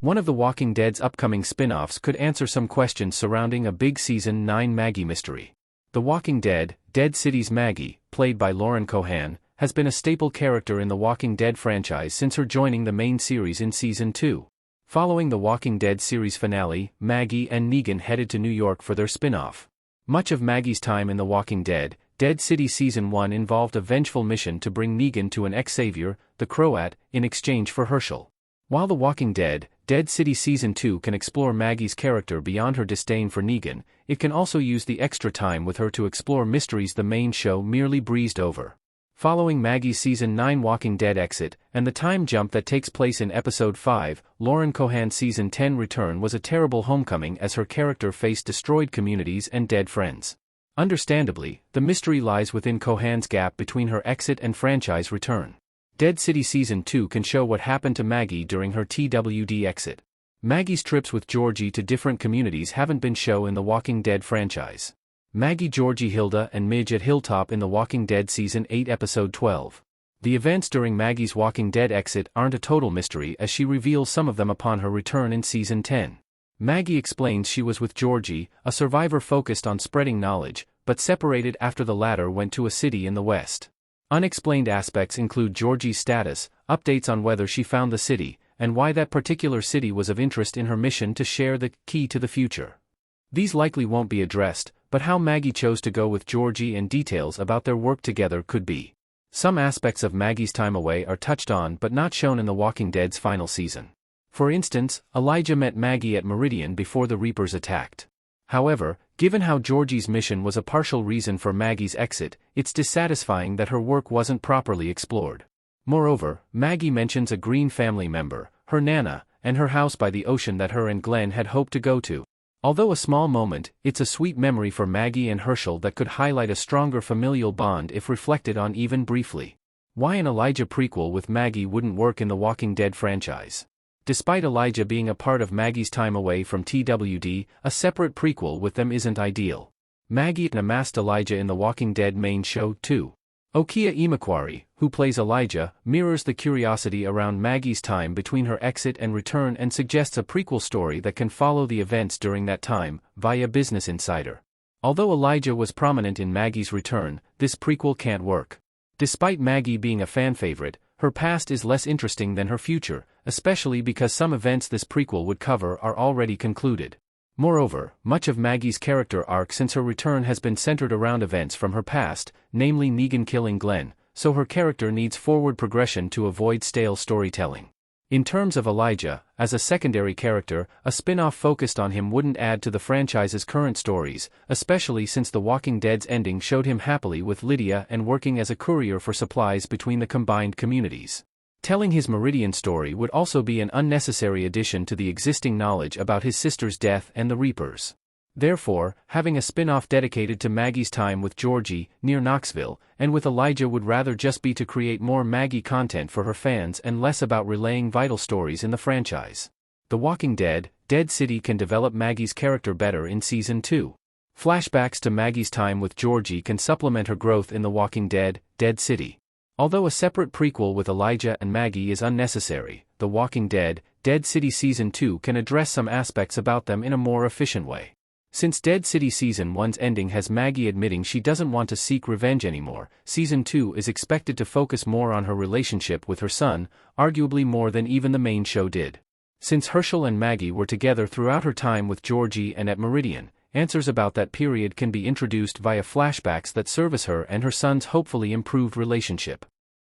One of The Walking Dead's upcoming spin-offs could answer some questions surrounding a big Season 9 Maggie mystery. The Walking Dead, Dead City's Maggie, played by Lauren Cohan, has been a staple character in the Walking Dead franchise since her joining the main series in Season 2. Following the Walking Dead series finale, Maggie and Negan headed to New York for their spin-off. Much of Maggie's time in The Walking Dead, Dead City Season 1 involved a vengeful mission to bring Negan to an ex-savior, the Croat, in exchange for Herschel. While The Walking Dead, Dead City Season 2 can explore Maggie's character beyond her disdain for Negan, it can also use the extra time with her to explore mysteries the main show merely breezed over. Following Maggie's Season 9 Walking Dead exit, and the time jump that takes place in Episode 5, Lauren Cohan's Season 10 return was a terrible homecoming as her character faced destroyed communities and dead friends. Understandably, the mystery lies within Cohan's gap between her exit and franchise return. Dead City Season 2 can show what happened to Maggie during her TWD exit. Maggie's trips with Georgie to different communities haven't been shown in the Walking Dead franchise. Maggie, Georgie, Hilda, and Midge at Hilltop in The Walking Dead Season 8 Episode 12. The events during Maggie's Walking Dead exit aren't a total mystery as she reveals some of them upon her return in Season 10. Maggie explains she was with Georgie, a survivor focused on spreading knowledge, but separated after the latter went to a city in the West. Unexplained aspects include Georgie's status, updates on whether she found the city, and why that particular city was of interest in her mission to share the key to the future. These likely won't be addressed, but how Maggie chose to go with Georgie and details about their work together could be. Some aspects of Maggie's time away are touched on but not shown in The Walking Dead's final season. For instance, Elijah met Maggie at Meridian before the Reapers attacked. However, given how Georgie's mission was a partial reason for Maggie's exit, it's dissatisfying that her work wasn't properly explored. Moreover, Maggie mentions a Green family member, her Nana, and her house by the ocean that her and Glenn had hoped to go to. Although a small moment, it's a sweet memory for Maggie and Herschel that could highlight a stronger familial bond if reflected on even briefly. Why an Elijah prequel with Maggie wouldn't work in the Walking Dead franchise? Despite Elijah being a part of Maggie's time away from TWD, a separate prequel with them isn't ideal. Maggie amassed Elijah in the Walking Dead main show too. Okia Imakwari, who plays Elijah, mirrors the curiosity around Maggie's time between her exit and return and suggests a prequel story that can follow the events during that time, via Business Insider. Although Elijah was prominent in Maggie's return, this prequel can't work. Despite Maggie being a fan favorite, her past is less interesting than her future, especially because some events this prequel would cover are already concluded. Moreover, much of Maggie's character arc since her return has been centered around events from her past, namely Negan killing Glenn, so her character needs forward progression to avoid stale storytelling. In terms of Elijah, as a secondary character, a spin-off focused on him wouldn't add to the franchise's current stories, especially since The Walking Dead's ending showed him happily with Lydia and working as a courier for supplies between the combined communities. Telling his Meridian story would also be an unnecessary addition to the existing knowledge about his sister's death and the Reapers. Therefore, having a spin-off dedicated to Maggie's time with Georgie, near Knoxville, and with Elijah would rather just be to create more Maggie content for her fans and less about relaying vital stories in the franchise. The Walking Dead, Dead City can develop Maggie's character better in Season 2. Flashbacks to Maggie's time with Georgie can supplement her growth in The Walking Dead, Dead City. Although a separate prequel with Elijah and Maggie is unnecessary, The Walking Dead, Dead City Season 2 can address some aspects about them in a more efficient way. Since Dead City Season 1's ending has Maggie admitting she doesn't want to seek revenge anymore, Season 2 is expected to focus more on her relationship with her son, arguably more than even the main show did. Since Herschel and Maggie were together throughout her time with Georgie and at Meridian, answers about that period can be introduced via flashbacks that service her and her son's hopefully improved relationship.